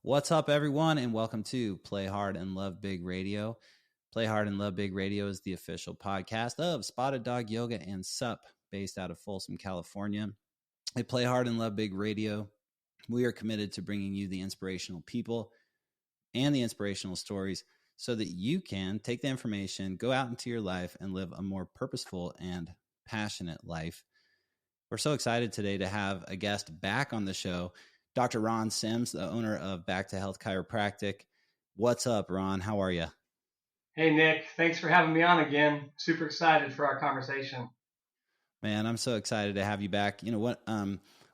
What's up, everyone, and welcome to Play Hard and Love Big Radio. Play Hard and Love Big Radio is the official podcast of Spotted Dog Yoga and Sup, based out of Folsom, California. At Play Hard and Love Big Radio, we are committed to bringing you the inspirational people and the inspirational stories so that you can take the information, go out into your life, and live a more purposeful and passionate life. We're so excited today to have a guest back on the show, Dr. Ron Sims, the owner of Back to Health Chiropractic. What's up, Ron? How are you? Hey, Nick. Thanks for having me on again. Super excited for our conversation. Man, I'm so excited to have you back. You know what?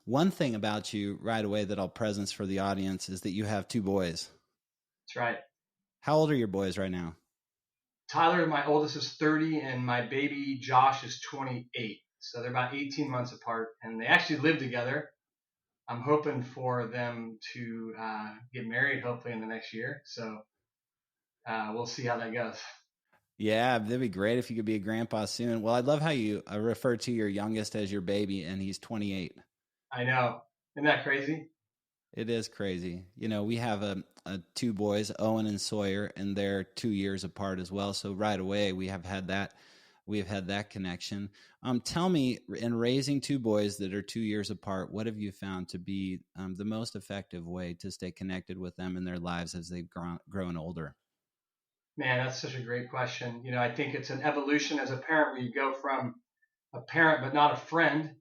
One thing about you right away that I'll presence for the audience is that you have two boys. That's right. How old are your boys right now? Tyler, my oldest, is 30, and my baby Josh is 28. So they're about 18 months apart, and they actually live together. I'm hoping for them to get married, hopefully in the next year. So we'll see how that goes. Yeah, that'd be great if you could be a grandpa soon. Well, I love how you refer to your youngest as your baby, and he's 28. I know. Isn't that crazy? It is crazy. You know, we have two boys, Owen and Sawyer, and they're 2 years apart as well. So right away, we have had that connection. Tell me, in raising two boys that are 2 years apart, what have you found to be the most effective way to stay connected with them in their lives as they've grown older? Man, that's such a great question. You know, I think it's an evolution as a parent where you go from a parent but not a friend,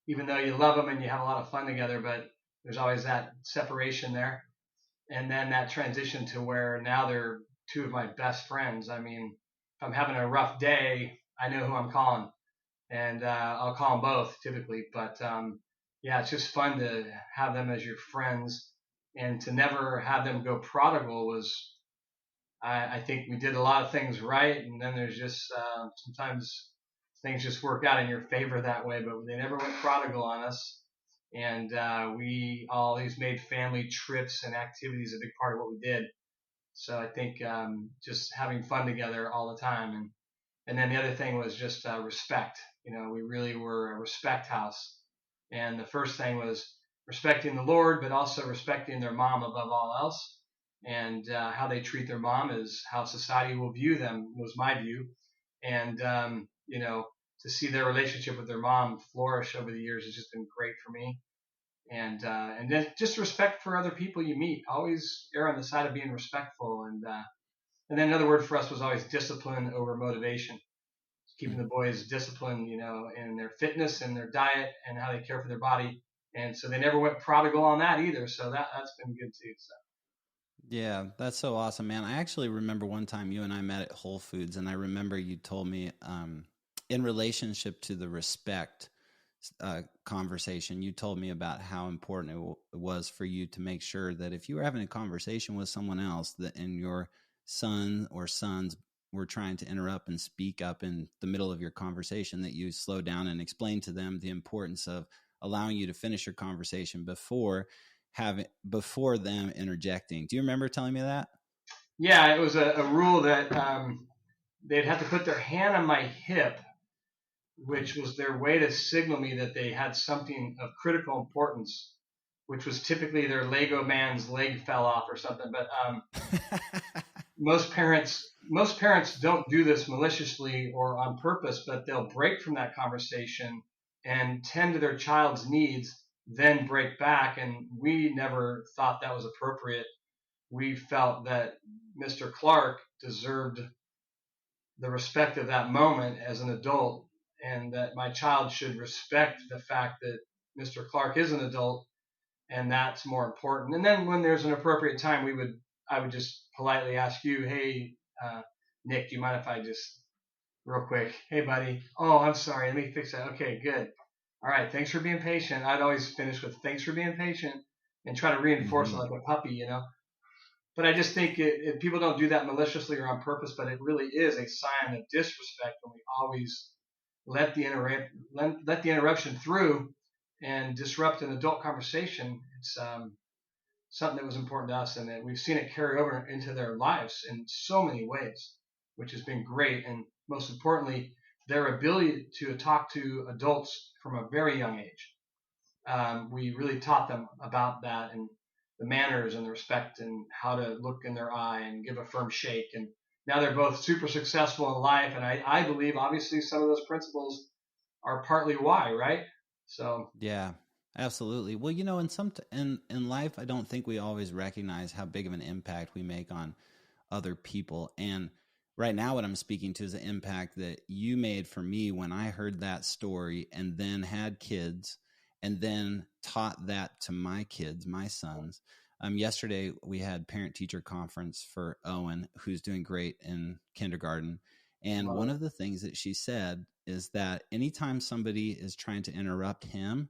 even though you love them and you have a lot of fun together, but there's always that separation there. And then that transition to where now they're two of my best friends. I mean, if I'm having a rough day, I know who I'm calling, and I'll call them both typically. But yeah, it's just fun to have them as your friends, and to never have them go prodigal was, I think we did a lot of things right, and then there's just sometimes things just work out in your favor that way. But they never went prodigal on us, and we always made family trips and activities a big part of what we did. So I think just having fun together all the time. And then the other thing was just respect. You know, we really were a respect house. And the first thing was respecting the Lord, but also respecting their mom above all else. And how they treat their mom is how society will view them, was my view. And, you know, to see their relationship with their mom flourish over the years has just been great for me. And then just respect for other people you meet. Always err on the side of being respectful. And then another word for us was always discipline over motivation. Keeping the boys disciplined, you know, in their fitness and their diet and how they care for their body. And so they never went prodigal on that either. So that's been good too. So. Yeah, that's so awesome, man. I actually remember one time you and I met at Whole Foods, and I remember you told me in relationship to the respect conversation, you told me about how important it was for you to make sure that if you were having a conversation with someone else that and your son or sons were trying to interrupt and speak up in the middle of your conversation, that you slow down and explain to them the importance of allowing you to finish your conversation before them interjecting. Do you remember telling me that? Yeah, it was a rule that they'd have to put their hand on my hip, which was their way to signal me that they had something of critical importance, which was typically their Lego man's leg fell off or something. But most parents don't do this maliciously or on purpose, but they'll break from that conversation and tend to their child's needs, then break back. And we never thought that was appropriate. We felt that Mr. Clark deserved the respect of that moment as an adult, and that my child should respect the fact that Mr. Clark is an adult, and that's more important. And then when there's an appropriate time, I would just politely ask you, hey, Nick, do you mind if I just real quick, hey, buddy, oh, I'm sorry, let me fix that. Okay, good. All right, thanks for being patient. I'd always finish with thanks for being patient and try to reinforce it like a puppy, you know. But I just think people don't do that maliciously or on purpose, but it really is a sign of disrespect when we always let the interruption through and disrupt an adult conversation. It's something that was important to us, and that we've seen it carry over into their lives in so many ways, which has been great. And most importantly, their ability to talk to adults from a very young age. We really taught them about that, and the manners and the respect and how to look in their eye and give a firm shake. And now they're both super successful in life. And I believe obviously some of those principles are partly why, right? So Yeah, absolutely. Well, in life, I don't think we always recognize how big of an impact we make on other people. And right now, what I'm speaking to is the impact that you made for me when I heard that story and then had kids and then taught that to my kids, my sons. Yesterday, we had parent teacher conference for Owen, who's doing great in kindergarten. And love one it. of the things that she said is that anytime somebody is trying to interrupt him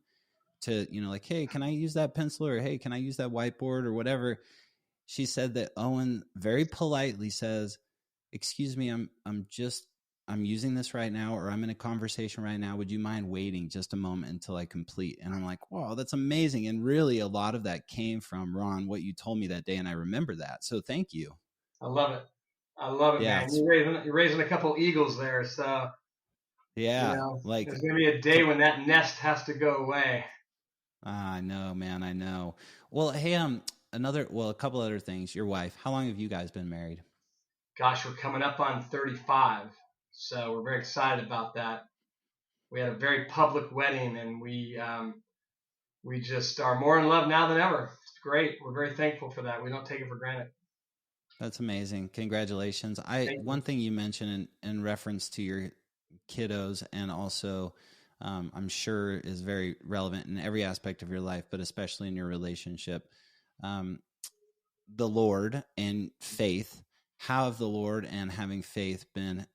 to, like, hey, can I use that pencil, or hey, can I use that whiteboard or whatever? She said that Owen very politely says, "Excuse me, I'm using this right now, or I'm in a conversation right now. Would you mind waiting just a moment until I complete?" And I'm like, wow, that's amazing. And really a lot of that came from Ron, what you told me that day. And I remember that. So thank you. I love it. I love it, Yeah. man. You're raising a couple eagles there. So, Yeah. Like, there's going to be a day when that nest has to go away. I know, man. I know. Well, hey, a couple other things. Your wife, how long have you guys been married? Gosh, we're coming up on 35. So we're very excited about that. We had a very public wedding, and we just are more in love now than ever. It's great. We're very thankful for that. We don't take it for granted. That's amazing. Congratulations. Thank you. One thing you mentioned in reference to your kiddos, and also I'm sure is very relevant in every aspect of your life, but especially in your relationship, um, the Lord and faith. How have the Lord and having faith been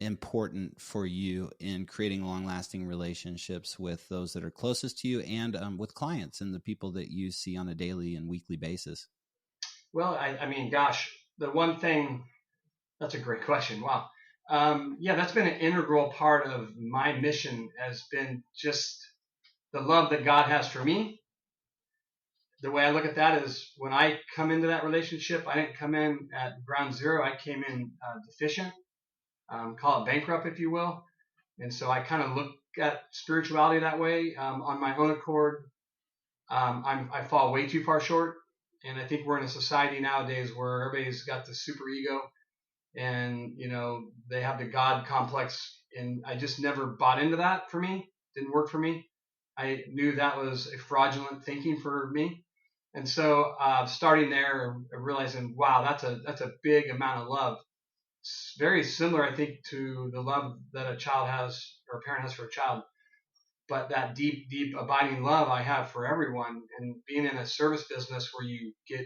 important for you in creating long-lasting relationships with those that are closest to you, and with clients and the people that you see on a daily and weekly basis? Well, I mean, gosh, the one thing, that's a great question. Wow. Yeah, that's been an integral part of my mission, has been just the love that God has for me. The way I look at that is when I come into that relationship, I didn't come in at ground zero. I came in deficient, call it bankrupt, if you will. And so I kind of look at spirituality that way. On my own accord, I fall way too far short. And I think we're in a society nowadays where everybody's got the super ego, and they have the God complex. And I just never bought into that. For me, didn't work for me. I knew that was a fraudulent thinking for me. And so starting there, realizing, wow, that's a big amount of love. It's very similar, I think, to the love that a child has, or a parent has for a child. But that deep, deep, abiding love I have for everyone, and being in a service business where you get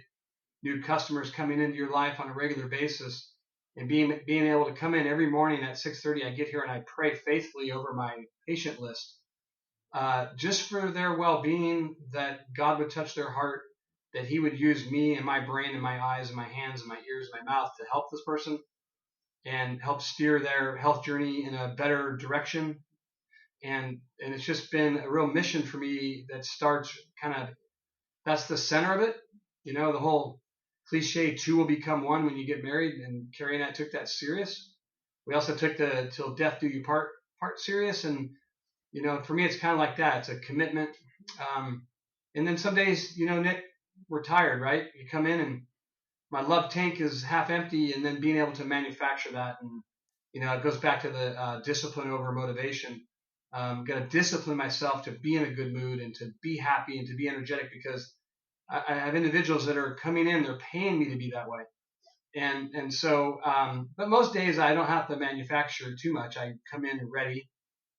new customers coming into your life on a regular basis, and being able to come in every morning at 6:30, I get here and I pray faithfully over my patient list, just for their well-being, that God would touch their heart, that He would use me and my brain and my eyes and my hands and my ears and my mouth to help this person and help steer their health journey in a better direction. And it's just been a real mission for me that starts kind of, that's the center of it. The whole cliche, two will become one when you get married, and Carrie and I took that serious. We also took the till death do you part serious. And for me, it's kind of like that. It's a commitment. And then some days, Nick, we're tired, right? You come in and my love tank is half empty, and then being able to manufacture that. And it goes back to the discipline over motivation. Got to discipline myself to be in a good mood and to be happy and to be energetic, because I have individuals that are coming in, they're paying me to be that way. And so, but most days I don't have to manufacture too much. I come in ready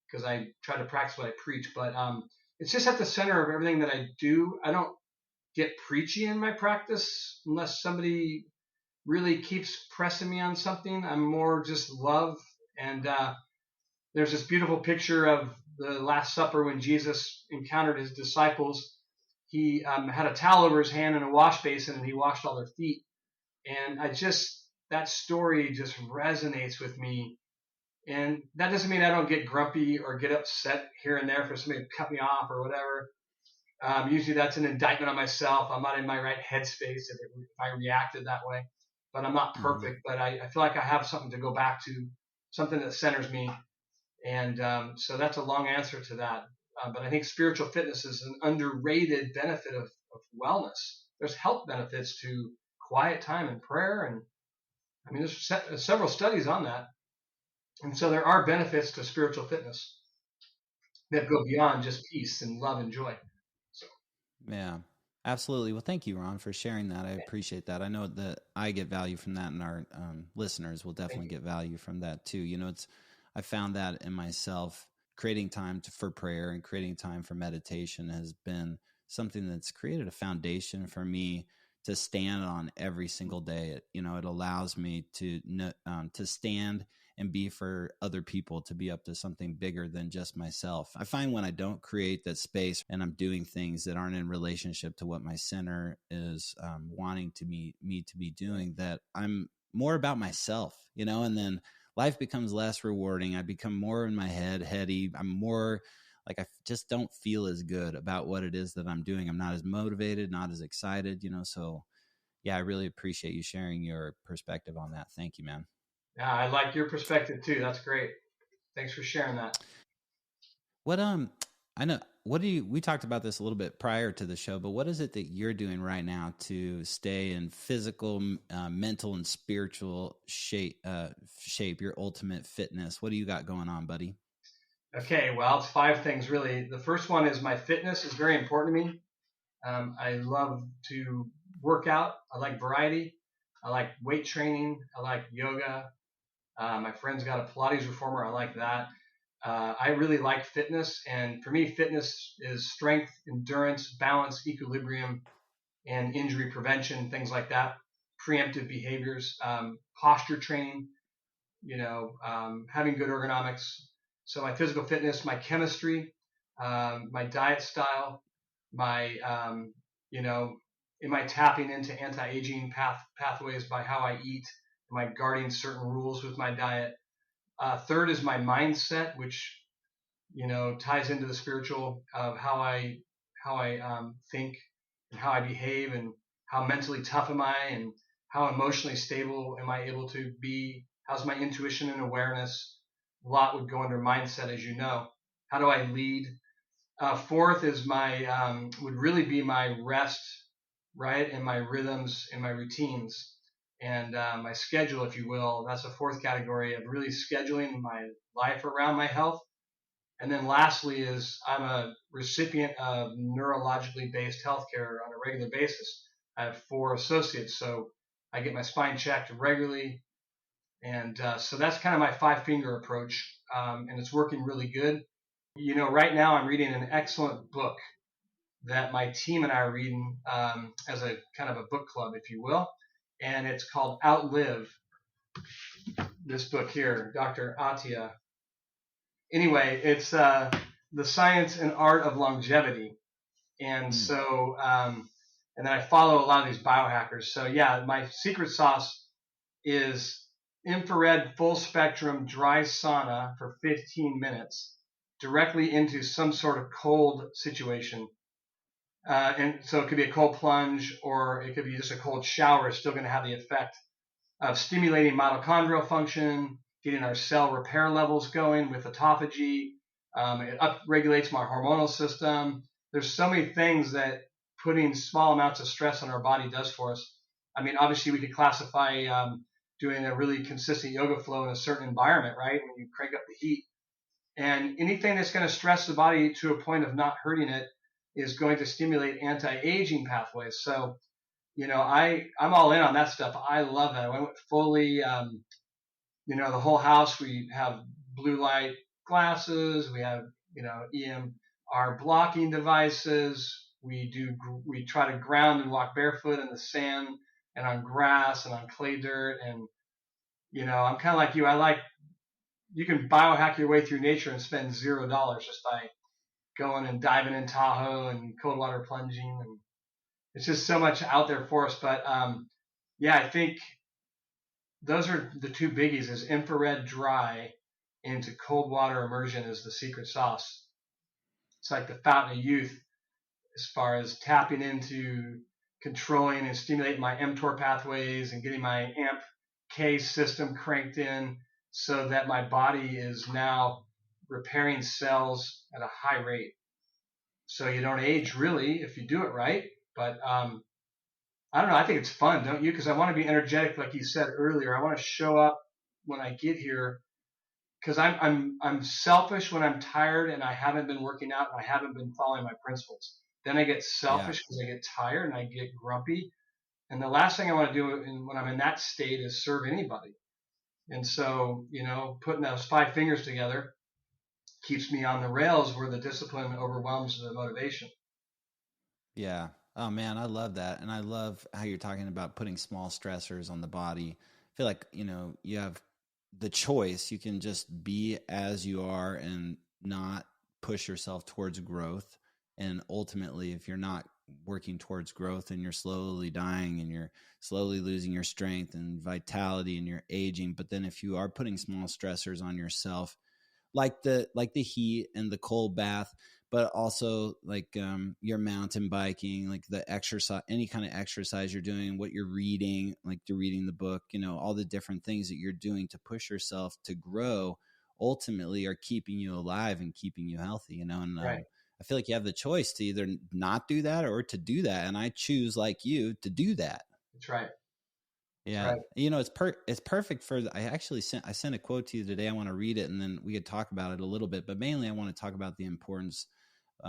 because I try to practice what I preach. But it's just at the center of everything that I do. I don't get preachy in my practice unless somebody really keeps pressing me on something. I'm more just love. And there's this beautiful picture of the Last Supper when Jesus encountered his disciples. He had a towel over his hand and a wash basin, and he washed all their feet. And that story just resonates with me. And that doesn't mean I don't get grumpy or get upset here and there for somebody to cut me off or whatever. Usually that's an indictment on myself. I'm not in my right headspace if I reacted that way. But I'm not Mm-hmm. perfect. But I feel like I have something to go back to, something that centers me. And so that's a long answer to that. But I think spiritual fitness is an underrated benefit of of wellness. There's health benefits to quiet time and prayer. And I mean, there's several studies on that. And so there are benefits to spiritual fitness that go beyond just peace and love and joy. So, Yeah, absolutely. Well, thank you, Ron, for sharing that. I appreciate that. I know that I get value from that, and our listeners will definitely get value from that too. I found that in myself, creating time for prayer and creating time for meditation has been something that's created a foundation for me to stand on every single day. It allows me to stand and be for other people, to be up to something bigger than just myself. I find when I don't create that space and I'm doing things that aren't in relationship to what my center is wanting me to be doing, that I'm more about myself, and then life becomes less rewarding. I become more in my heady. I'm more like, I just don't feel as good about what it is that I'm doing. I'm not as motivated, not as excited, so yeah, I really appreciate you sharing your perspective on that. Thank you, man. yeah, I like your perspective too. That's great. Thanks for sharing that. What I know we talked about this a little bit prior to the show, but what is it that you're doing right now to stay in physical, mental, and spiritual shape, your ultimate fitness? What do you got going on, buddy? Okay, well, it's 5 things really. The first one is my fitness is very important to me. I love to work out. I like variety. I like weight training. I like yoga. My friend's got a Pilates reformer. I like that. I really like fitness. And for me, fitness is strength, endurance, balance, equilibrium, and injury prevention, things like that. Preemptive behaviors, posture training, having good ergonomics. So my physical fitness, my chemistry, my diet style, my, am I tapping into anti-aging pathways by how I eat? Am I guarding certain rules with my diet? Third is my mindset, which ties into the spiritual of how I think and how I behave and how mentally tough am I and how emotionally stable am I able to be? How's my intuition and awareness? A lot would go under mindset, as you know. How do I lead? Fourth is would really be my rest, right, and my rhythms and my routines and my schedule, if you will. That's the fourth category of really scheduling my life around my health. And then lastly is I'm a recipient of neurologically based healthcare on a regular basis. I have 4 associates, so I get my spine checked regularly. And so that's kind of my 5-finger approach, and it's working really good. Right now I'm reading an excellent book that my team and I are reading as a kind of a book club, if you will. And it's called Outlive, this book here, Dr. Atia. Anyway, it's the science and art of longevity. And so, and then I follow a lot of these biohackers. So yeah, my secret sauce is infrared full spectrum dry sauna for 15 minutes directly into some sort of cold situation. And so it could be a cold plunge or it could be just a cold shower. It's still going to have the effect of stimulating mitochondrial function, getting our cell repair levels going with autophagy. It upregulates my hormonal system. There's so many things that putting small amounts of stress on our body does for us. I mean, obviously we could classify doing a really consistent yoga flow in a certain environment, right? When you crank up the heat. And anything that's going to stress the body to a point of not hurting it is going to stimulate anti-aging pathways. So, I'm all in on that stuff. I love that. I went fully, the whole house. We have blue light glasses. We have, EMR blocking devices. We try to ground and walk barefoot in the sand and on grass and on clay dirt. And, I'm kind of like you. You can biohack your way through nature and spend $0 just by going and diving in Tahoe and cold water plunging. And it's just so much out there for us. But, yeah, I think those are the 2 biggies is infrared dry into cold water immersion is the secret sauce. It's like the fountain of youth as far as tapping into controlling and stimulating my mTOR pathways and getting my AMP-K system cranked in so that my body is now repairing cells at a high rate. So you don't age really if you do it right. But I don't know. I think it's fun, don't you? Because I want to be energetic, like you said earlier. I want to show up when I get here because I'm selfish when I'm tired and I haven't been working out and I haven't been following my principles. Then I get Yeah. selfish because I get tired and I get grumpy. And the last thing I want to do when I'm in that state is serve anybody. And so, putting those five fingers together keeps me on the rails where the discipline overwhelms the motivation. Yeah. Oh man, I love that. And I love how you're talking about putting small stressors on the body. I feel like, you have the choice. You can just be as you are and not push yourself towards growth. And ultimately, if you're not working towards growth and you're slowly dying and you're slowly losing your strength and vitality and you're aging, but then if you are putting small stressors on yourself, like the heat and the cold bath, but also like your mountain biking, like the exercise, any kind of exercise you're doing, what you're reading, like you're reading the book, all the different things that you're doing to push yourself to grow ultimately are keeping you alive and keeping you healthy, and Right. I feel like you have the choice to either not do that or to do that, and I choose, like you, to do that. That's right. That's Yeah, right. it's perfect for. I sent a quote to you today. I want to read it, and then we could talk about it a little bit. But mainly, I want to talk about the importance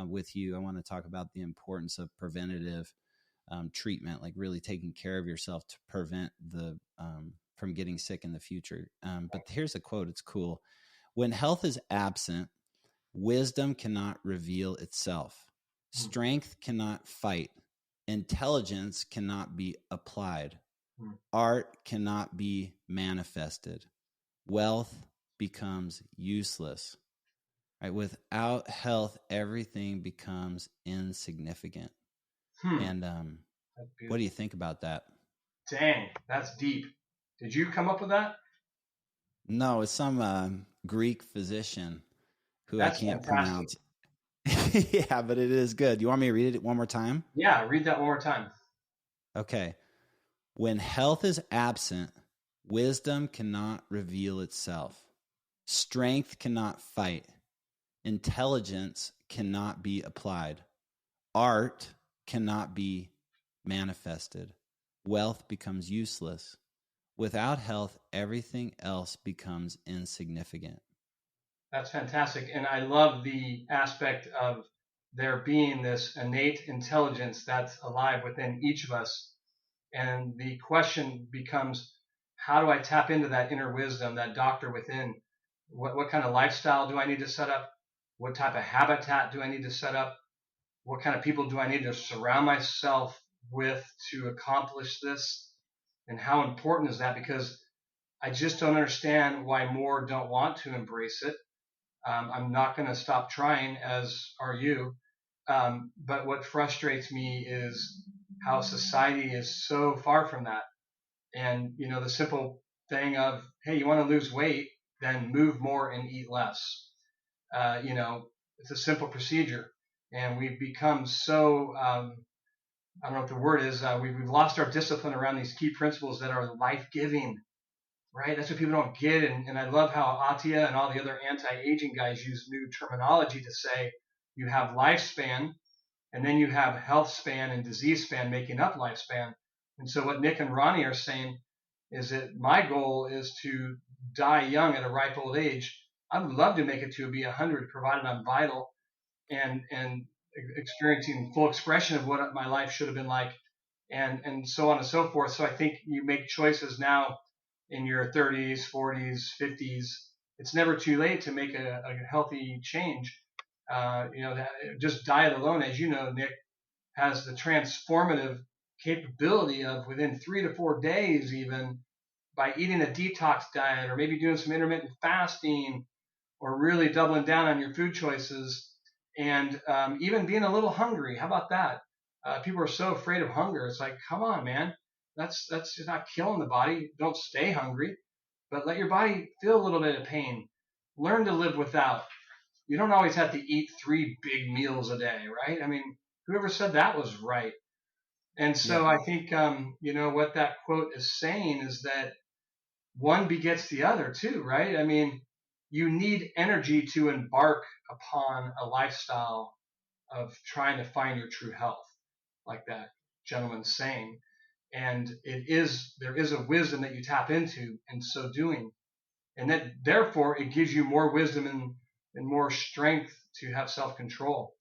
with you. I want to talk about the importance of preventative treatment, like really taking care of yourself to prevent the from getting sick in the future. But here's a quote. It's cool. When health is absent, wisdom cannot reveal itself. Mm, Strength cannot fight. Intelligence cannot be applied. mm, Art cannot be manifested. Wealth becomes useless. Right? Without health, everything becomes insignificant. hmm. And That's what do you beautiful. think about that? Dang, that's deep. Did you come up with that? No, it's some Greek physician who I That's can't fantastic. pronounce. Yeah, but it is good. You want me to read it one more time? Yeah, read that one more time. Okay. When health is absent, wisdom cannot reveal itself. Strength cannot fight. Intelligence cannot be applied. Art cannot be manifested. Wealth becomes useless. Without health, everything else becomes insignificant. That's fantastic. And I love the aspect of there being this innate intelligence that's alive within each of us. And the question becomes, how do I tap into that inner wisdom, that doctor within? What kind of lifestyle do I need to set up? What type of habitat do I need to set up? What kind of people do I need to surround myself with to accomplish this? And how important is that? Because I just don't understand why more don't want to embrace it. I'm not going to stop trying, as are you. But what frustrates me is how society is so far from that. And, the simple thing of, hey, you want to lose weight, then move more and eat less. It's a simple procedure. And we've become so, I don't know what the word is, we've lost our discipline around these key principles that are life giving, right? That's what people don't get. And I love how Atia and all the other anti-aging guys use new terminology to say you have lifespan and then you have health span and disease span making up lifespan. And so what Nick and Ronnie are saying is that my goal is to die young at a ripe old age. I would love to make it to be 100, provided I'm vital and experiencing full expression of what my life should have been like, and so on and so forth. So I think you make choices now in your 30s, 40s, 50s. It's never too late to make a healthy change. That just diet alone, as you know, Nick, has the transformative capability of within 3 to 4 days, even by eating a detox diet or maybe doing some intermittent fasting or really doubling down on your food choices and even being a little hungry. How about that? People are so afraid of hunger. It's like, come on, man. That's just not killing the body. Don't stay hungry, but let your body feel a little bit of pain. Learn to live without. You don't always have to eat 3 big meals a day, right? I mean, whoever said that was right. And Yeah. so I think, what that quote is saying is that one begets the other too, right? I mean, you need energy to embark upon a lifestyle of trying to find your true health. like that gentleman's saying. And there is a wisdom that you tap into in so doing. And that therefore it gives you more wisdom and more strength to have self-control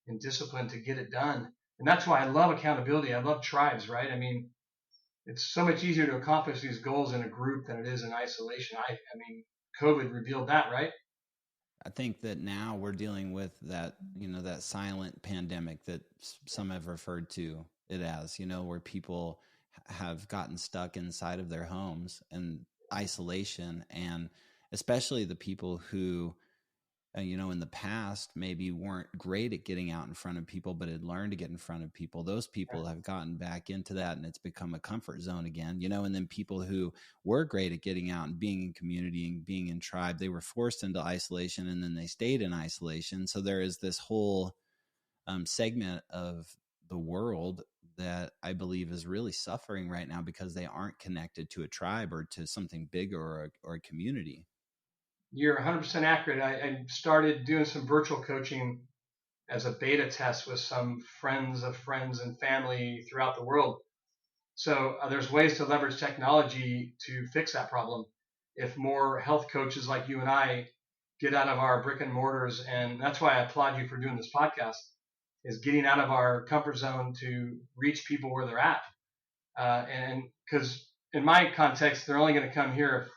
and discipline to get it done. And that's why I love accountability. I love tribes, right? I mean, it's so much easier to accomplish these goals in a group than it is in isolation. I mean, COVID revealed that, right? I think that now we're dealing with that, that silent pandemic that some have referred to it as, where people have gotten stuck inside of their homes and isolation. And especially the people who, in the past maybe weren't great at getting out in front of people, but had learned to get in front of people. Those people have gotten back into that, and it's become a comfort zone again, and then people who were great at getting out and being in community and being in tribe, they were forced into isolation, and then they stayed in isolation. So there is this whole segment of the world that I believe is really suffering right now because they aren't connected to a tribe or to something bigger or a community. You're 100% accurate. I started doing some virtual coaching as a beta test with some friends of friends and family throughout the world. So there's ways to leverage technology to fix that problem. If more health coaches like you and I get out of our brick and mortars, and that's why I applaud you for doing this podcast, is getting out of our comfort zone to reach people where they're at. And because in my context, they're only going to come here if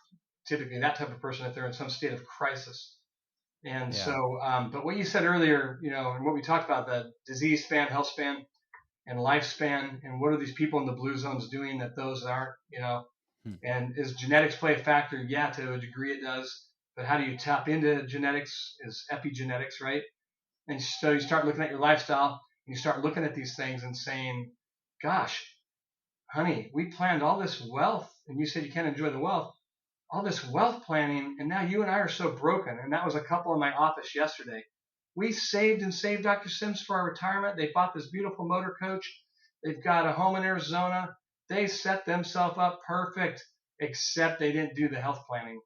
typically that type of person if they're in some state of crisis. And Yeah. so, but what you said earlier, and what we talked about, the disease span, health span, and lifespan, and what are these people in the blue zones doing that those aren't, and is genetics play a factor? Yeah, to a degree it does. But how do you tap into genetics is epigenetics, right? And so you start looking at your lifestyle, and you start looking at these things and saying, gosh, honey, we planned all this wealth, and you said you can't enjoy the wealth, all this wealth planning, and now you and I are so broken. And that was a couple in my office yesterday. We saved and saved Dr. Sims for our retirement. They bought this beautiful motor coach. They've got a home in Arizona. They set themselves up perfect, except they didn't do the health planning.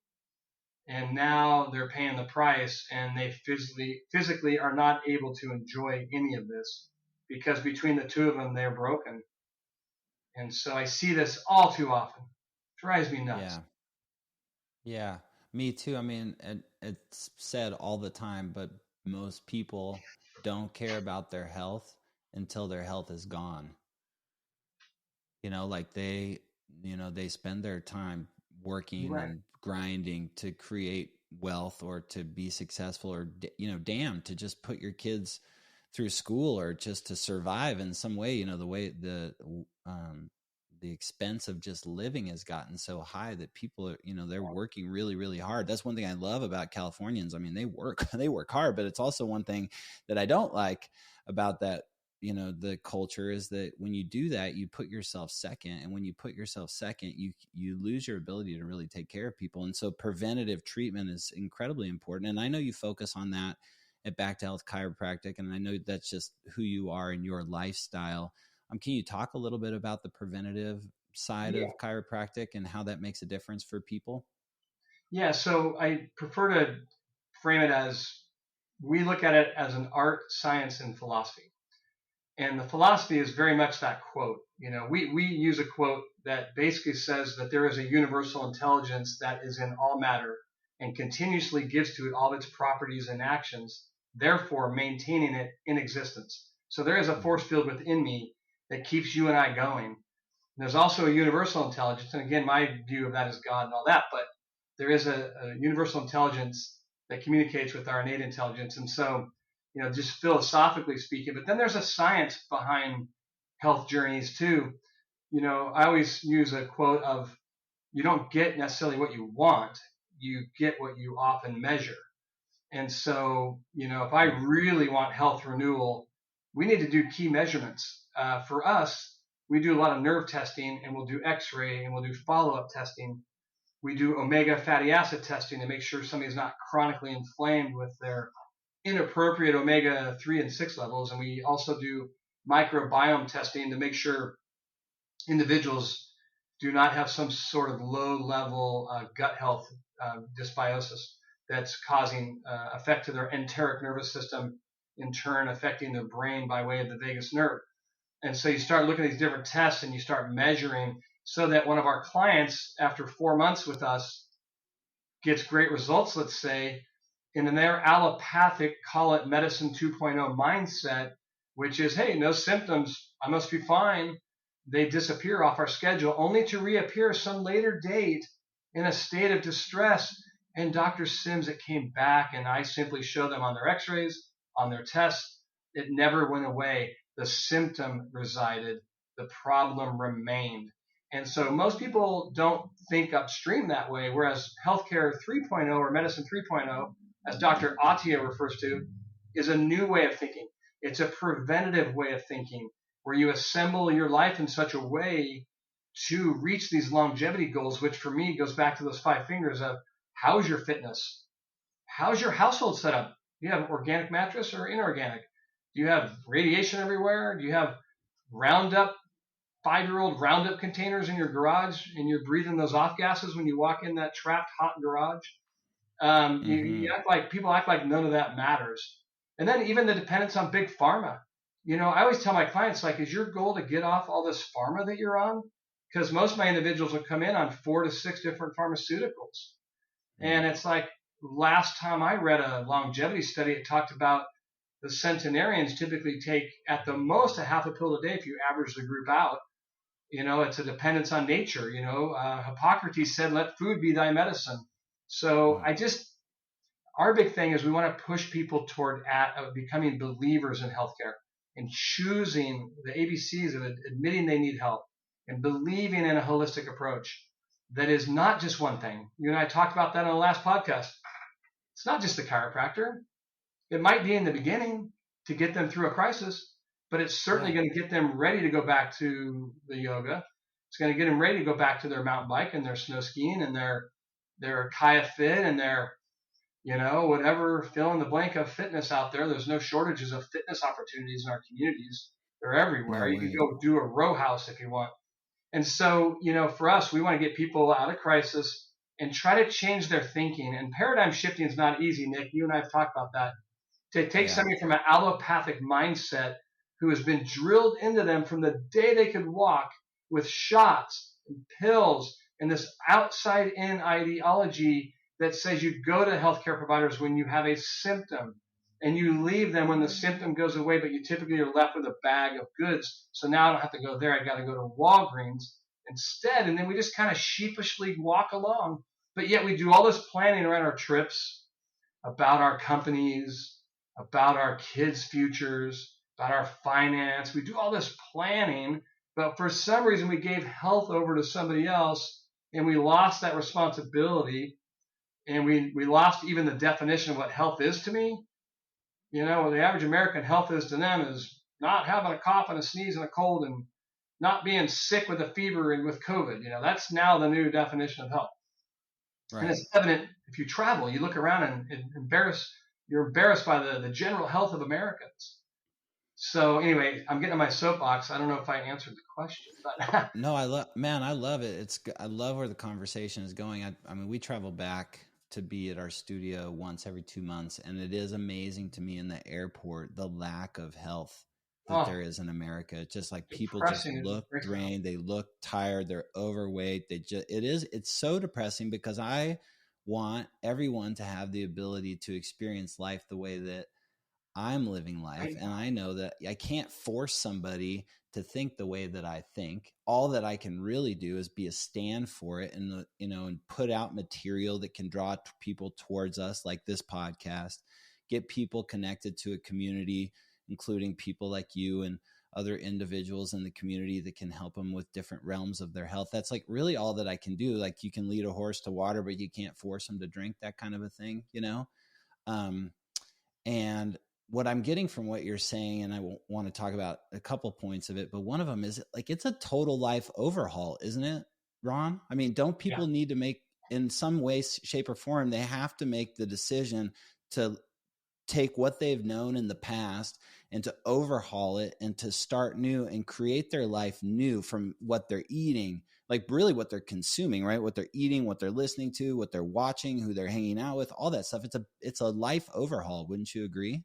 And now they're paying the price, and they physically are not able to enjoy any of this because between the two of them, they're broken. And so I see this all too often. It drives me nuts. Yeah. Yeah, me too. I mean, it's said all the time, but most people don't care about their health until their health is gone. Like they spend their time working Right. and grinding to create wealth or to be successful or, damn, to just put your kids through school or just to survive in some way. The way the expense of just living has gotten so high that people are, they're working really, really hard. That's one thing I love about Californians. I mean, they work, they work hard, but it's also one thing that I don't like about that, the culture is that when you do that, you put yourself second. And when you put yourself second, you lose your ability to really take care of people. And so preventative treatment is incredibly important. And I know you focus on that at Back to Health Chiropractic. And I know that's just who you are in your lifestyle. Can you talk a little bit about the preventative side Yeah. of chiropractic and how that makes a difference for people? Yeah. So I prefer to frame it as we look at it as an art, science, and philosophy. And the philosophy is very much that quote. We use a quote that basically says that there is a universal intelligence that is in all matter and continuously gives to it all its properties and actions, therefore maintaining it in existence. So there is a force field within me that keeps you and I going. There's also a universal intelligence, and again, my view of that is God and all that, but there is a universal intelligence that communicates with our innate intelligence. And so, just philosophically speaking, but then there's a science behind health journeys too. I always use a quote of, you don't get necessarily what you want, you get what you often measure. And so, if I really want health renewal, we need to do key measurements. For us, we do a lot of nerve testing, and we'll do x-ray, and we'll do follow-up testing. We do omega fatty acid testing to make sure somebody's not chronically inflamed with their inappropriate omega 3 and 6 levels. And we also do microbiome testing to make sure individuals do not have some sort of low level gut health dysbiosis that's causing effect to their enteric nervous system, in turn affecting their brain by way of the vagus nerve. And so you start looking at these different tests and you start measuring, so that one of our clients, after 4 months with us, gets great results, let's say, and in their allopathic, call it medicine 2.0 mindset, which is, hey, no symptoms, I must be fine. They disappear off our schedule only to reappear some later date in a state of distress. And Dr. Sims, it came back, and I simply show them on their x-rays, on their tests. It never went away. The symptom resided. The problem remained. And so most people don't think upstream that way, whereas healthcare 3.0 or medicine 3.0, as Dr. Atia refers to, is a new way of thinking. It's a preventative way of thinking where you assemble your life in such a way to reach these longevity goals, which for me goes back to those 5 fingers of how's your fitness? How's your household set up? Do you have organic mattress or inorganic? Do you have radiation everywhere? Do you have Roundup 5-year-old Roundup containers in your garage and you're breathing those off gases when you walk in that trapped hot garage? You act like people act like none of that matters. And then even the dependence on big pharma. I always tell my clients, like, is your goal to get off all this pharma that you're on? Because most of my individuals will come in on 4 to 6 different pharmaceuticals. And it's like, last time I read a longevity study, it talked about the centenarians typically take at the most a half a pill a day if you average the group out. It's a dependence on nature. Hippocrates said, let food be thy medicine. So our big thing is we want to push people toward becoming believers in healthcare and choosing the ABCs of admitting they need help and believing in a holistic approach that is not just one thing. You and I talked about that on the last podcast. It's not just the chiropractor. It might be in the beginning to get them through a crisis, but it's certainly going to get them ready to go back to the yoga. It's going to get them ready to go back to their mountain bike and their snow skiing and their Kaya Fit and their, whatever fill in the blank of fitness out there. There's no shortages of fitness opportunities in our communities. They're everywhere. You can go do a row house if you want. And so, for us, we want to get people out of crisis and try to change their thinking. And paradigm shifting is not easy, Nick. You and I have talked about that. To take somebody from an allopathic mindset who has been drilled into them from the day they could walk with shots and pills and this outside in ideology that says you go to healthcare providers when you have a symptom and you leave them when the symptom goes away, but you typically are left with a bag of goods. So now I don't have to go there. I got to go to Walgreens instead. And then we just kind of sheepishly walk along. But yet we do all this planning around our trips, about our companies, about our kids' futures, about our finance. We do all this planning, but for some reason we gave health over to somebody else and we lost that responsibility, and we lost even the definition of what health is to me. The average American health is to them is not having a cough and a sneeze and a cold and not being sick with a fever and with COVID. That's now the new definition of health. Right. And it's evident if you travel, you look around and you're embarrassed by the general health of Americans. So anyway, I'm getting on my soapbox. I don't know if I answered the question, but no, I love it. I love where the conversation is going. I mean, we travel back to be at our studio once every 2 months, and it is amazing to me in the airport, the lack of health that there is in America. It's just like people just look drained. They look tired. They're overweight. It's so depressing because I want everyone to have the ability to experience life the way that I'm living life. And I know that I can't force somebody to think the way that I think. All that I can really do is be a stand for it and, and put out material that can draw people towards us, like this podcast, get people connected to a community, including people like you and other individuals in the community that can help them with different realms of their health. That's like really all that I can do. Like you can lead a horse to water, but you can't force them to drink, that kind of a thing, and what I'm getting from what you're saying, and I want to talk about a couple points of it, but one of them is like, it's a total life overhaul, isn't it, Ron? I mean, don't people need to make, in some way, shape or form, they have to make the decision to take what they've known in the past and to overhaul it and to start new and create their life new from what they're eating, like really what they're consuming, right? What they're eating, what they're listening to, what they're watching, who they're hanging out with, all that stuff. It's a life overhaul. Wouldn't you agree?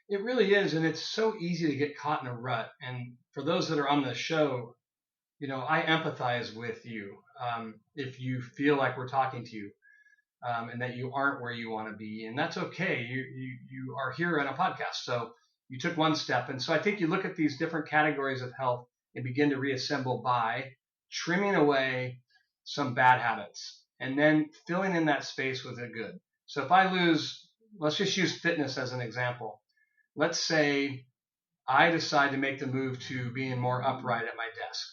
It really is, and it's so easy to get caught in a rut. And for those that are on the show, I empathize with you if you feel like we're talking to you and that you aren't where you want to be, and that's okay. You are here on a podcast, so you took one step, and so I think you look at these different categories of health and begin to reassemble by trimming away some bad habits and then filling in that space with a good. So if I lose, let's just use fitness as an example. Let's say I decide to make the move to being more upright at my desk.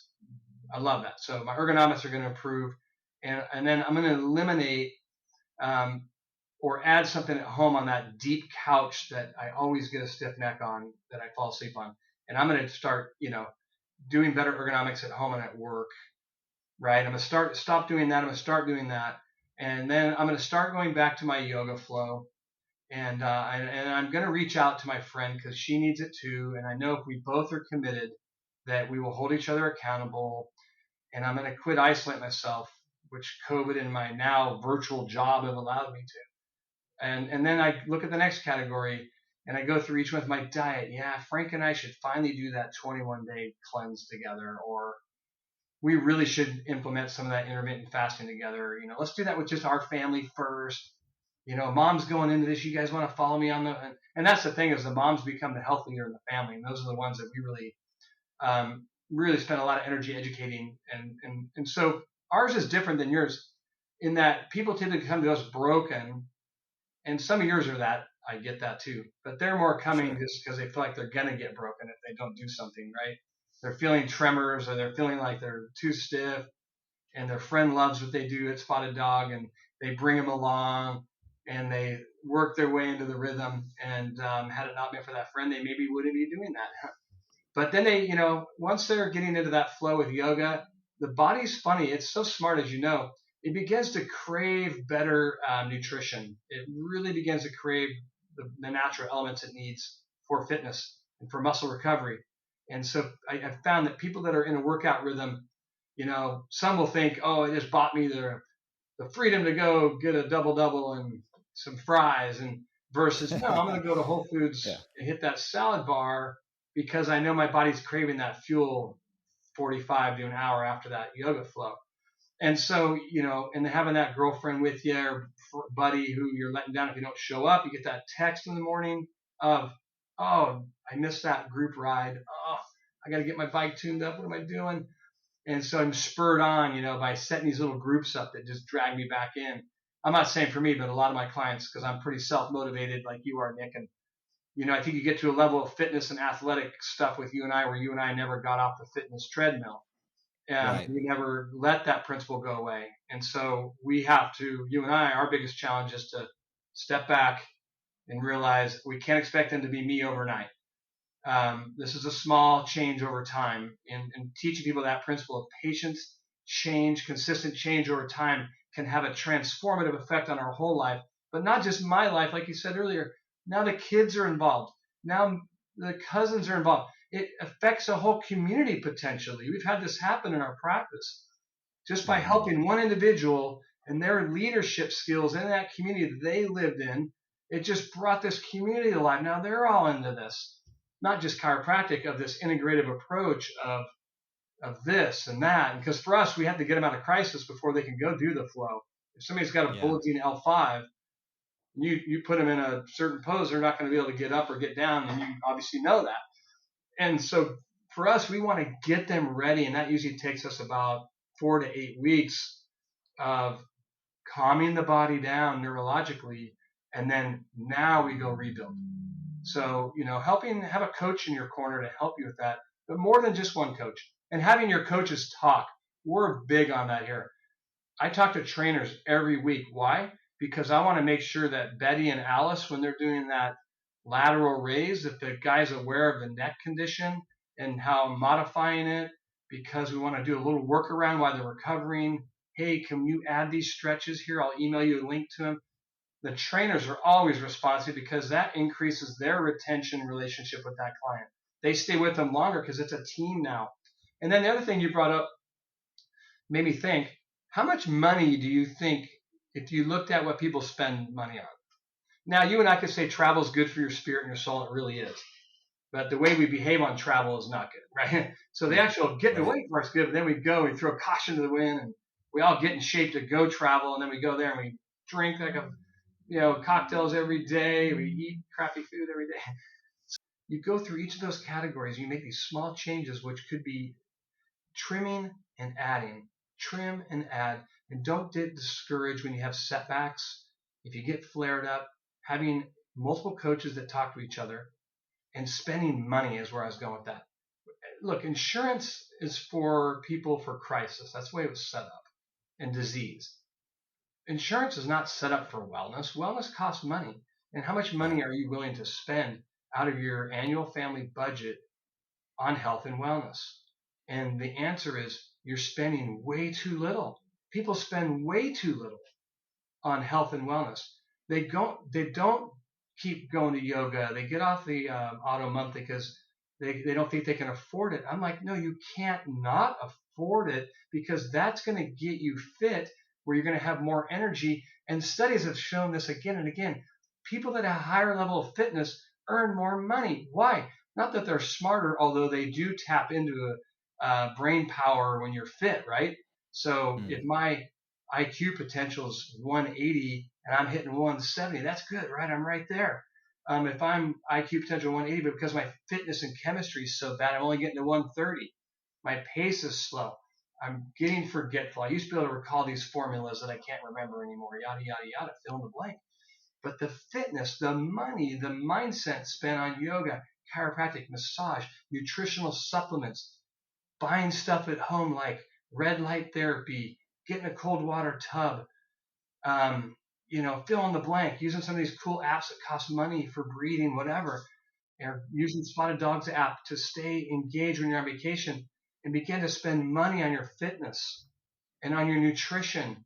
I love that. So my ergonomics are going to improve, and then I'm going to eliminate or add something at home on that deep couch that I always get a stiff neck on, that I fall asleep on. And I'm going to start, doing better ergonomics at home and at work, right? I'm going to stop doing that. I'm going to start doing that. And then I'm going to start going back to my yoga flow. And I'm going to reach out to my friend because she needs it too. And I know if we both are committed that we will hold each other accountable. And I'm going to quit isolating myself, which COVID and my now virtual job have allowed me to. And then I look at the next category and I go through each one with my diet. Yeah, Frank and I should finally do that 21-day cleanse together, or we really should implement some of that intermittent fasting together. Let's do that with just our family first. Mom's going into this. You guys want to follow me on and that's the thing, is the moms become the health leader in the family. And those are the ones that we really spend a lot of energy educating. And so ours is different than yours in that people typically come to us broken, and some of yours are that. I get that too, but they're more coming just because they feel like they're going to get broken if they don't do something, right? They're feeling tremors, or they're feeling like they're too stiff, and their friend loves what they do at Spotted Dog, and they bring them along, and they work their way into the rhythm. And had it not been for that friend, they maybe wouldn't be doing that. But then they, once they're getting into that flow with yoga, the body's funny. It's so smart, as you know. It begins to crave better nutrition. It really begins to crave the natural elements it needs for fitness and for muscle recovery. And so I found that people that are in a workout rhythm, some will think, oh, it just bought me the freedom to go get a double and some fries, and versus, no, I'm going to go to Whole Foods and hit that salad bar because I know my body's craving that fuel 45 to an hour after that yoga flow. And so, and having that girlfriend with you or buddy who you're letting down if you don't show up, you get that text in the morning of, oh, I missed that group ride. Oh, I got to get my bike tuned up. What am I doing? And so I'm spurred on, by setting these little groups up that just drag me back in. I'm not saying for me, but a lot of my clients, because I'm pretty self-motivated like you are, Nick. And, I think you get to a level of fitness and athletic stuff with you and I where you and I never got off the fitness treadmill. Right. We never let that principle go away. And so we have to, you and I, our biggest challenge is to step back and realize we can't expect them to be me overnight. This is a small change over time, and teaching people that principle of patience, change, consistent change over time can have a transformative effect on our whole life, but not just my life. Like you said earlier, now the kids are involved. Now the cousins are involved. It affects a whole community potentially. We've had this happen in our practice just by helping one individual and their leadership skills in that community that they lived in. It just brought this community to life. Now they're all into this, not just chiropractic, of this integrative approach of this and that. Because for us, we had to get them out of crisis before they can go do the flow. If somebody's got a bulging L5, you put them in a certain pose, they're not going to be able to get up or get down, and you obviously know that. And so for us, we want to get them ready, and that usually takes us about 4 to 8 weeks of calming the body down neurologically, and then now we go rebuild. So, helping have a coach in your corner to help you with that, but more than just one coach. And having your coaches talk. We're big on that here. I talk to trainers every week. Why? Because I want to make sure that Betty and Alice, when they're doing that lateral raise, if the guy's aware of the neck condition and how I'm modifying it, because we want to do a little workaround while they're recovering. Hey, can you add these stretches here? I'll email you a link to them. The trainers are always responsive because that increases their retention relationship with that client. They stay with them longer because it's a team now. And then the other thing you brought up made me think, how much money do you think, if you looked at what people spend money on, Now, you and I could say travel is good for your spirit and your soul, and it really is. But the way we behave on travel is not good, right? So the Yeah. actual getting Right. away part is good, but then we go, we throw caution to the wind, and we all get in shape to go travel, and then we go there and we drink like cocktails every day, we eat crappy food every day. You go through each of those categories, you make these small changes, which could be trimming and adding, trim and add, and don't get discouraged when you have setbacks. If you get flared up, having multiple coaches that talk to each other and spending money is where I was going with that. Look, insurance is for people for crisis. That's the way it was set up, and disease. Insurance is not set up for wellness. Wellness costs money. And how much Yeah. money are you willing to spend out of your annual family budget on health and wellness? And the answer is you're spending way too little. People spend way too little on health and wellness. They don't keep going to yoga. They get off the auto monthly because they don't think they can afford it. I'm like, no, you can't not afford it, because that's going to get you fit where you're going to have more energy. And studies have shown this again and again. People that have a higher level of fitness earn more money. Why? Not that they're smarter, although they do tap into brain power when you're fit, right? So if Mm. my IQ potential is 180 and I'm hitting 170, that's good, right? I'm right there. If I'm IQ potential 180, but because my fitness and chemistry is so bad, I'm only getting to 130. My pace is slow. I'm getting forgetful. I used to be able to recall these formulas that I can't remember anymore, yada, yada, yada, fill in the blank. But the fitness, the money, the mindset spent on yoga, chiropractic, massage, nutritional supplements, buying stuff at home like red light therapy, getting a cold water tub, fill in the blank, using some of these cool apps that cost money for breathing, whatever, or using Spotted Dog's app to stay engaged when you're on vacation, and begin to spend money on your fitness and on your nutrition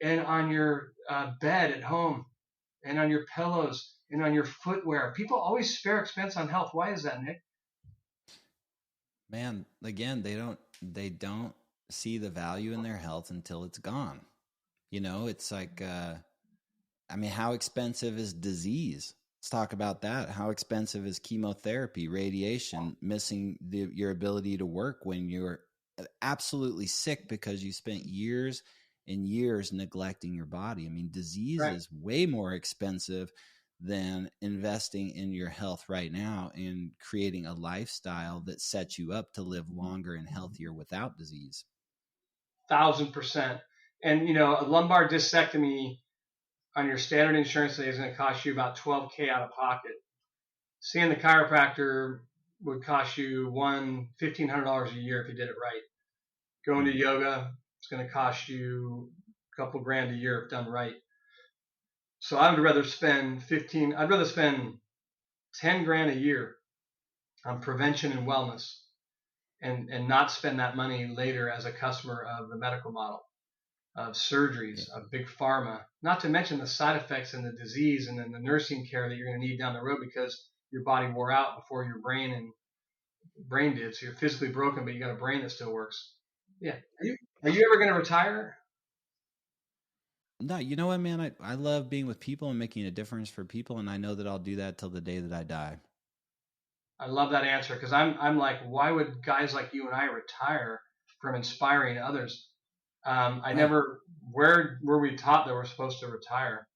and on your bed at home and on your pillows and on your footwear. People always spare expense on health. Why is that, Nick? Man, again, they don't see the value in their health until it's gone. It's like I mean, how expensive is disease? Let's talk about that. How expensive is chemotherapy, radiation, missing your ability to work when you're absolutely sick because you spent years and years neglecting your body? I mean, disease Right. is way more expensive than investing in your health right now and creating a lifestyle that sets you up to live longer and healthier without disease. 1,000%. And, a lumbar discectomy on your standard insurance today is going to cost you about $12K out of pocket. Seeing the chiropractor would cost you $1,500 a year if you did it right. Going to Mm. yoga, it's going to cost you a couple grand a year if done right. So I'd rather spend 10 grand a year on prevention and wellness, and not spend that money later as a customer of the medical model, of surgeries, Yeah. of big pharma, not to mention the side effects and the disease and then the nursing care that you're going to need down the road because your body wore out before your brain did. So you're physically broken, but you got a brain that still works. Yeah. Are you ever going to retire? No, you know what, man? I love being with people and making a difference for people, and I know that I'll do that till the day that I die. I love that answer, because I'm like, why would guys like you and I retire from inspiring others? I Right. never, where were we taught that we're supposed to retire?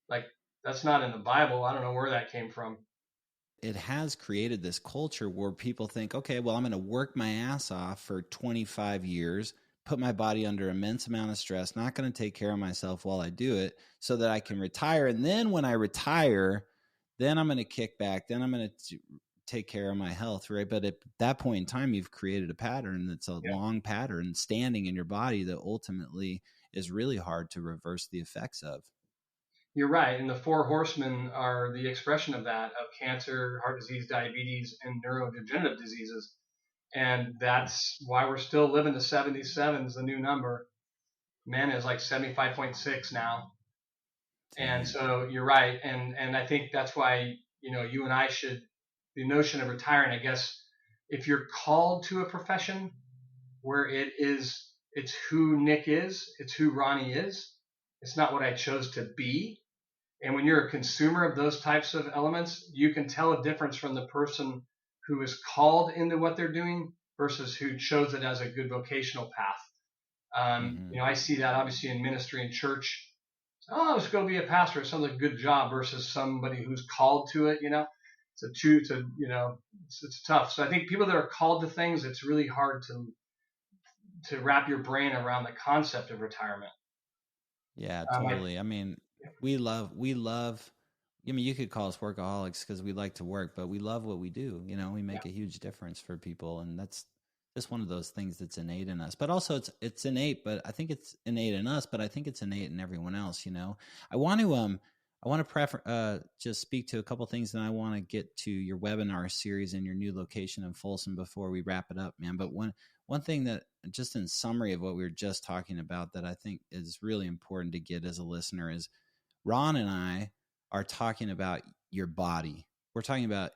Like, that's not in the Bible. I don't know where that came from. It has created this culture where people think, okay, well, I'm going to work my ass off for 25 years, put my body under immense amount of stress, not going to take care of myself while I do it so that I can retire. And then when I retire, then I'm going to kick back. Then I'm going to take care of my health, right? But at that point in time, you've created a pattern that's a Yeah, long pattern standing in your body that ultimately is really hard to reverse the effects of. you're right. And the four horsemen are the expression of that, of cancer, heart disease, diabetes, and neurodegenerative diseases. And that's why we're still living to 77 is the new number. Men is like 75.6 now. And Dang. so you're right. And I think that's why, you and I should, the notion of retiring, I guess, if you're called to a profession where it's who Nick is, it's who Ronnie is, it's not what I chose to be. And when you're a consumer of those types of elements, you can tell a difference from the person who is called into what they're doing versus who chose it as a good vocational path. Mm-hmm. I see that obviously in ministry and church. Oh, let's go be a pastor. It sounds like a good job versus somebody who's called to it. It's tough. So I think people that are called to things, it's really hard to wrap your brain around the concept of retirement. Yeah, Um, I, totally. I mean, we love. I mean, you could call us workaholics because we like to work, but we love what we do. We yeah, make a huge difference for people, and that's just one of those things that's innate in us. But also, it's innate. But I think it's innate in us. But I think it's innate in everyone else. I want to just speak to a couple things, and I want to get to your webinar series and your new location in Folsom before we wrap it up, man. But one thing that, just in summary of what we were just talking about, that I think is really important to get as a listener is Ron and I are talking about your body. We're talking about,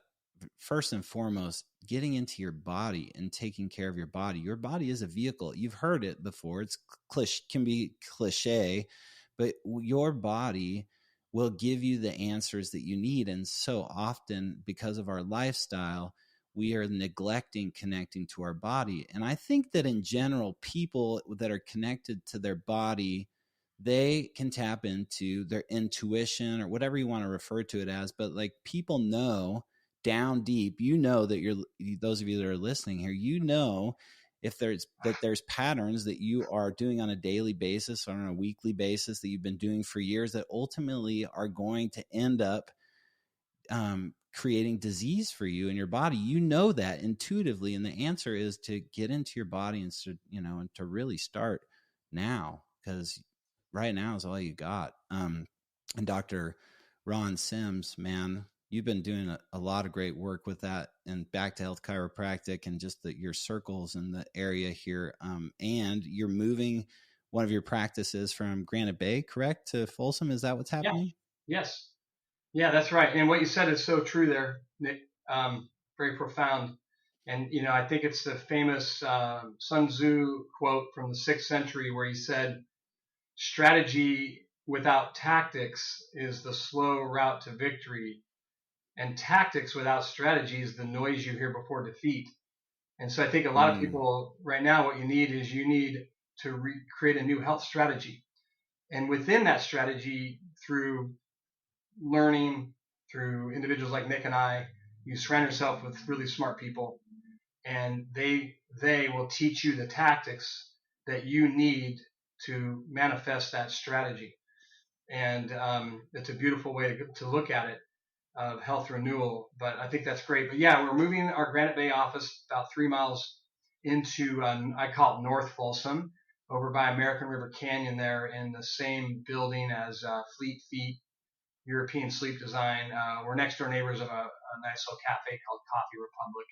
first and foremost, getting into your body and taking care of your body. Your body is a vehicle. You've heard it before. It's can be cliche, but your body will give you the answers that you need. And so often, because of our lifestyle, we are neglecting connecting to our body. And I think that in general, people that are connected to their body, they can tap into their intuition or whatever you want to refer to it as. But like, people know down deep, that those of you that are listening here, if there's patterns that you are doing on a daily basis or on a weekly basis that you've been doing for years that ultimately are going to end up creating disease for you in your body. That intuitively, and the answer is to get into your body and to really start now, because right now is all you got. And Dr. Ron Sims, man, you've been doing a lot of great work with that and Back to Health Chiropractic and just your circles in the area here. And you're moving one of your practices from Granite Bay, correct, to Folsom. Is that what's yeah, happening? yes, yeah, that's right. And what you said is so true there, Nick. Very profound. And I think it's the famous Sun Tzu quote from the 6th century where he said, "Strategy without tactics is the slow route to victory, and tactics without strategy is the noise you hear before defeat." And so I think a lot of Mm. people right now, what you need to create a new health strategy. And within that strategy, through learning, through individuals like Nick and I, you surround yourself with really smart people, and they will teach you the tactics that you need to manifest that strategy. And it's a beautiful way to look at it, of health renewal. But I think that's great. But yeah, we're moving our Granite Bay office about 3 miles into, I call it North Folsom, over by American River Canyon, there in the same building as Fleet Feet European Sleep Design. We're next door neighbors of a nice little cafe called Coffee Republic,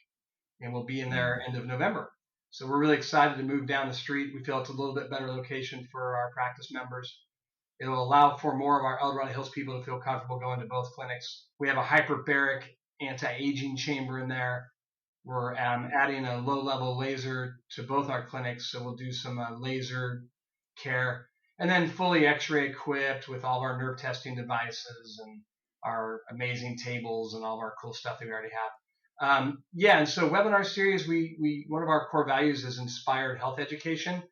and we'll be in there Mm. end of November. So we're really excited to move down the street. We feel it's a little bit better location for our practice members. It'll allow for more of our El Dorado Hills people to feel comfortable going to both clinics. We have a hyperbaric anti-aging chamber in there. We're adding a low-level laser to both our clinics, so we'll do some laser care, and then fully X-ray equipped with all of our nerve testing devices and our amazing tables and all of our cool stuff that we already have. Yeah, and so webinar series, we one of our core values is inspired health education.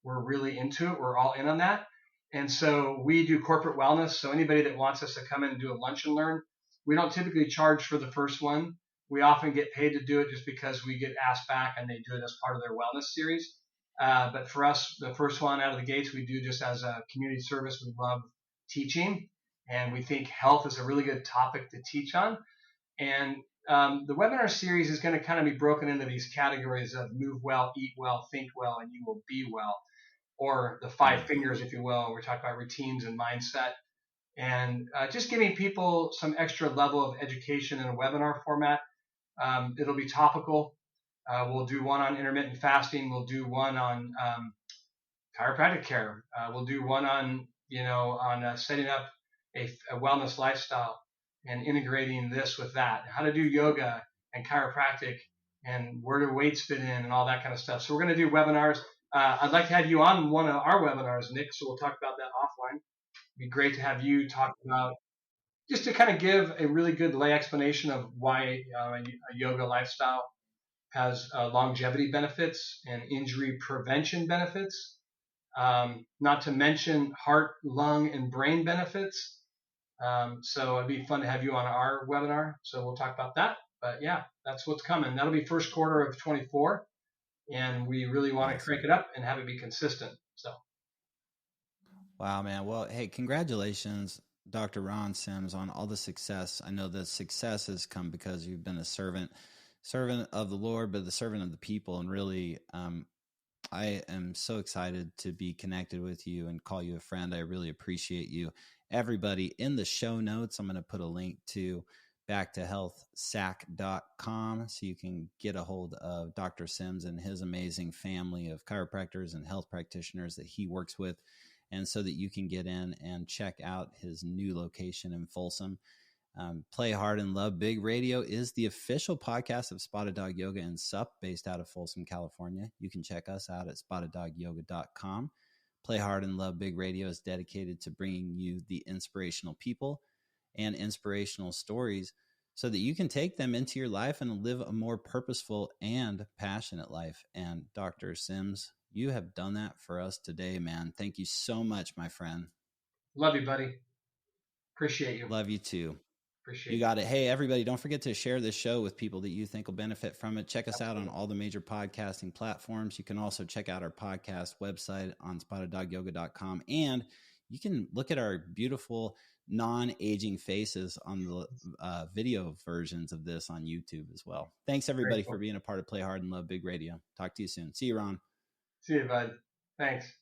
We're really into it. We're all in on that. And so we do corporate wellness. So anybody that wants us to come in and do a lunch and learn, we don't typically charge for the first one. We often get paid to do it just because we get asked back and they do it as part of their wellness series. But for us, the first one out of the gates, we do just as a community service. We love teaching, and we think health is a really good topic to teach on. And the webinar series is going to kind of be broken into these categories of move well, eat well, think well, and you will be well, or the five Mm. fingers, if you will. We're talking about routines and mindset, and just giving people some extra level of education in a webinar format. It'll be topical. We'll do one on intermittent fasting. We'll do one on chiropractic care. We'll do one on setting up a wellness lifestyle and integrating this with that. How to do yoga and chiropractic, and where do weights fit in, and all that kind of stuff. So we're going to do webinars. I'd like to have you on one of our webinars, Nick. So we'll talk about that offline. It'd be great to have you talk about. just to kind of give a really good lay explanation of why a yoga lifestyle has longevity benefits and injury prevention benefits, not to mention heart, lung, and brain benefits. So it'd be fun to have you on our webinar. So we'll talk about that. But yeah, that's what's coming. That'll be first quarter of 24, and we really want to Awesome. crank it up and have it be consistent. So. Wow, man. Well, hey, congratulations, Dr. Ron Sims, on all the success. I know the success has come because you've been a servant of the Lord, but the servant of the people. And really, I am so excited to be connected with you and call you a friend. I really appreciate you. Everybody, in the show notes, I'm going to put a link to backtohealthsac.com so you can get a hold of Dr. Sims and his amazing family of chiropractors and health practitioners that he works with, and so that you can get in and check out his new location in Folsom. Play Hard and Love Big Radio is the official podcast of Spotted Dog Yoga and SUP based out of Folsom, California. You can check us out at spotteddogyoga.com. Play Hard and Love Big Radio is dedicated to bringing you the inspirational people and inspirational stories so that you can take them into your life and live a more purposeful and passionate life. And Dr. Sims, you have done that for us today, man. Thank you so much, my friend. Love you, buddy. Appreciate you. Love you too. Appreciate You got it. Hey, everybody, don't forget to share this show with people that you think will benefit from it. Check us out on all the major podcasting platforms. You can also check out our podcast website on spotteddogyoga.com. And you can look at our beautiful non-aging faces on the video versions of this on YouTube as well. Thanks, everybody, for being a part of Play Hard and Love Big Radio. Talk to you soon. See you, Ron. See you, bud. Thanks.